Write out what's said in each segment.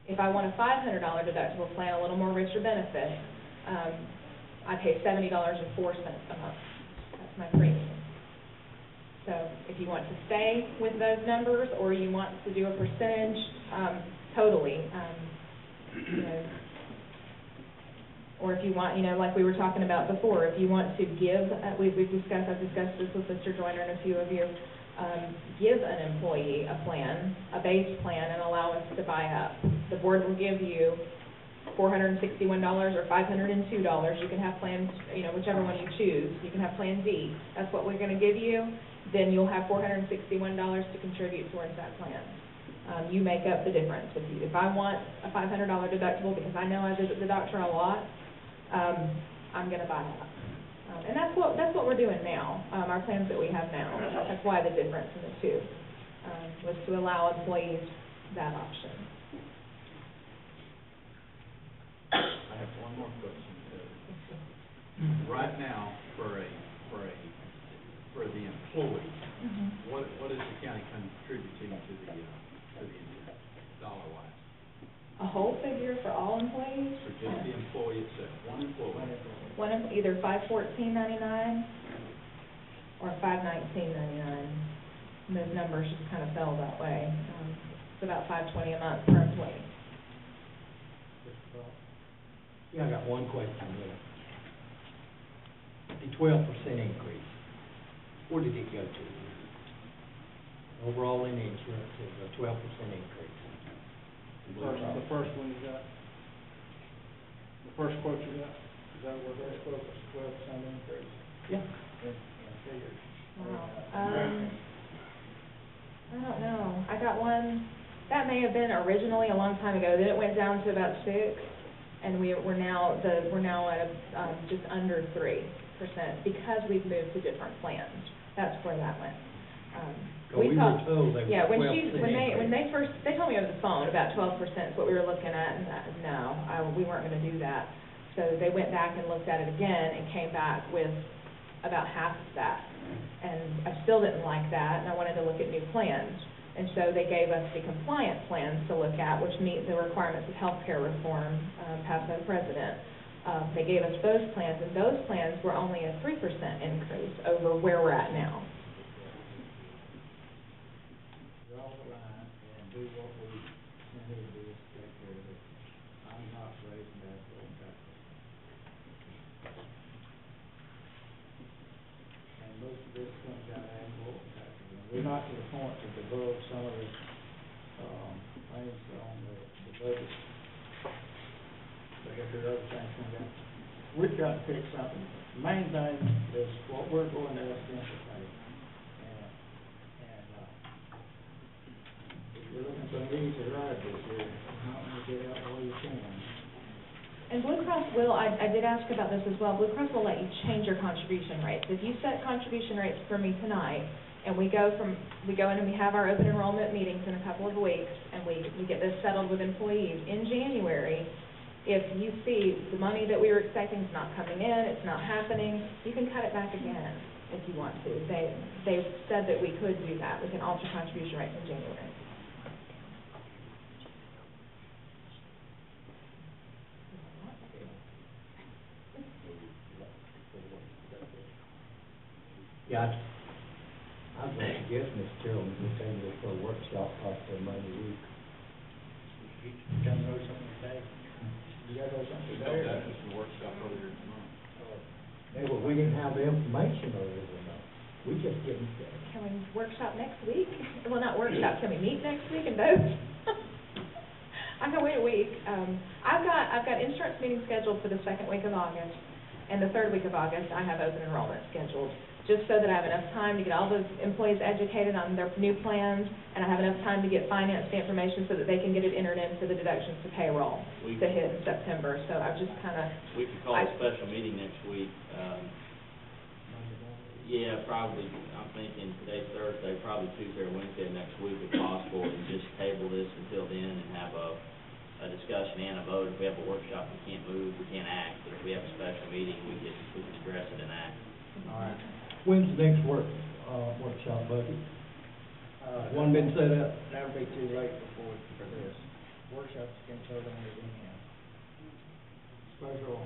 If I want a $500 deductible plan, a little more richer benefit, I pay $70.04 a month. That's my premium. So if you want to stay with those numbers, or you want to do a percentage, totally, you know, or if you want, you know, like we were talking about before, if you want to give, I've discussed this with Mr. Joyner and a few of you, give an employee a plan, a base plan, and allow us to buy up. The board will give you $461 or $502. You can have plans, you know, whichever one you choose. You can have Plan D. That's what we're going to give you. Then you'll have $461 to contribute towards that plan. You make up the difference. If I want a $500 deductible because I know I visit the doctor a lot, I'm going to buy that. And that's what we're doing now. Our plans that we have now. That's why the difference in the two was to allow employees that option. I have one more question. Right now, for the employee, what is the county contributing to the dollar-wise? A whole figure for all employees? For just the employee itself, one employee. Either $514.99 or $519.99. And those numbers just kind of fell that way. It's about $520 a month per employee. Yeah, I got one question there. The 12% increase, where did it go to? Overall in insurance is a 12% increase. The first one you got, the first quote you got, is that where that quote was, 12% increase? Yeah. In figures. Wow. I don't know. I got one, that may have been originally a long time ago. Then it went down to about 6, and we're now at just under 3% because we've moved to different plans. That's where that went. We were told they were 12% when they first told me over the phone about 12% is what we were looking at, and we weren't going to do that. So they went back and looked at it again and came back with about half of that. And I still didn't like that, and I wanted to look at new plans. And so they gave us the compliant plans to look at, which meet the requirements of healthcare reform passed by the president. They gave us those plans, and those plans were only a 3% increase over where we're at now. Draw the line and do what we need to do is take care of it. I'm not raising that full taxes. And most of this comes out of ag taxes. And we're not to the point to divulge some of the things on the budget. They got their other things coming out. We've got to pick something. The main thing is what we're going to ask them to pay. You're looking for an easy ride this year. Not going to get out all you can. And Blue Cross will, I did ask about this as well, Blue Cross will let you change your contribution rates. If you set contribution rates for me tonight, and we go in and we have our open enrollment meetings in a couple of weeks, and we get this settled with employees in January, if you see the money that we were expecting is not coming in, it's not happening, you can cut it back again if you want to. They said that we could do that. We can alter contribution rates in January. Yeah, I was going to suggest, Mr. Chairman, we take this for a workshop possibly Monday week. Come know something today. You got to know something today? That was the workshop earlier this month. Yeah, but we didn't have the information earlier than that. We just didn't. Can we workshop next week? Well, not workshop. Can we meet next week and vote? I can wait a week. I've got insurance meetings scheduled for the second week of August, and the third week of August I have open enrollment scheduled, just so that I have enough time to get all those employees educated on their new plans, and I have enough time to get finance the information so that they can get it entered into the deductions to payroll to hit in September. So I've just kind of... We could call a special meeting next week. Yeah, probably. I'm thinking today's Thursday, probably Tuesday or Wednesday next week if possible, and just table this until then and have a discussion and a vote. If we have a workshop, we can't move, we can't act. But if we have a special meeting, we can address it and act. All right. When's the next workshop, buddy? One been set up? That'll be too late for this. workshops can tell them it in. Special,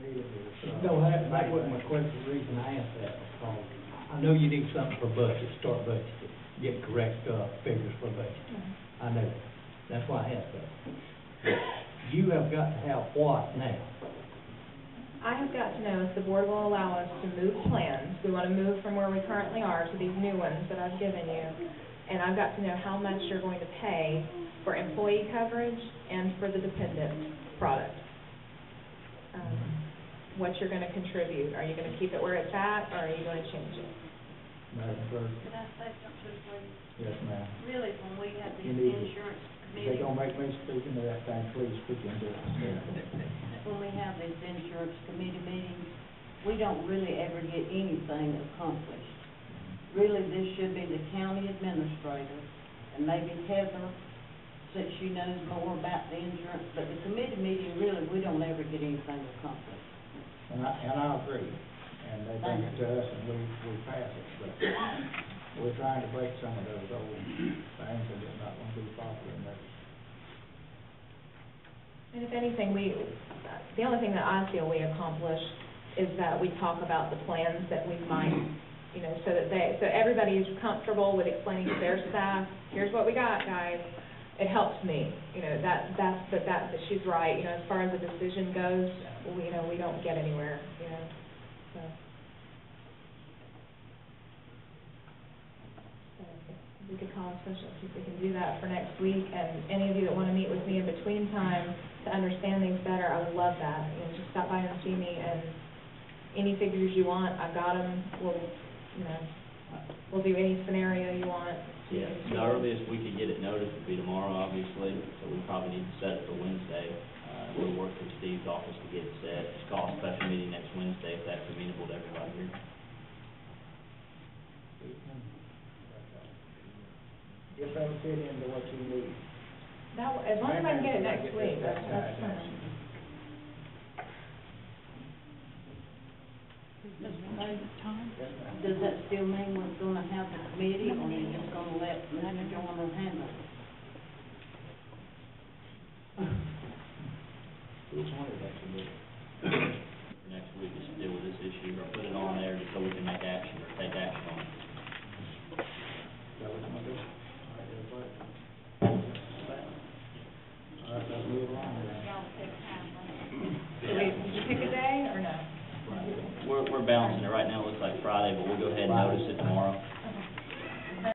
meeting is, No, that wasn't my question, the reason I asked that was because I know you need something for budget, start budgeting, get correct, figures for budget. I know, that's why I asked that. You have got to have what now? I have got to know if the board will allow us to move plans. We want to move from where we currently are to these new ones that I've given you. And I've got to know how much you're going to pay for employee coverage and for the dependent product. What you're going to contribute. Are you going to keep it where it's at, or are you going to change it? Madam Clerk. Can I say something, please? Yes, ma'am. Really, when we have You these need to- insurance If committees, they're gonna make me speak into that thing, please speak into it. when we have these insurance committee meetings, we don't really ever get anything accomplished. Really, this should be the county administrator, and maybe Heather, since she knows more about the insurance, but the committee meeting, really, we don't ever get anything accomplished. And I agree, and they bring it to us and we pass it, but we're trying to break some of those old things that are not gonna be popular in that. And if anything, the only thing that I feel we accomplish is that we talk about the plans that we might, so that so everybody is comfortable with explaining to their staff, here's what we got, guys. It helps me, but she's right, as far as the decision goes, we don't get anywhere, so. We could call a special, see if we can do that for next week, and any of you that want to meet with me in between time to understand things better, I would love that. Just stop by and see me, and any figures you want, I've got them. We'll do any scenario you want. Yeah, the earliest we could get it noticed would be tomorrow, obviously, so we probably need to set it for Wednesday. We'll work with Steve's office to get it set. Just call a special meeting next Wednesday if that's amenable to everybody here. If that'll fit into what you need. As long as I can get it next week, that's fine. Does that still mean we're gonna have the committee, or you're just gonna let Mr. Joyner handle it? Which one is that you need?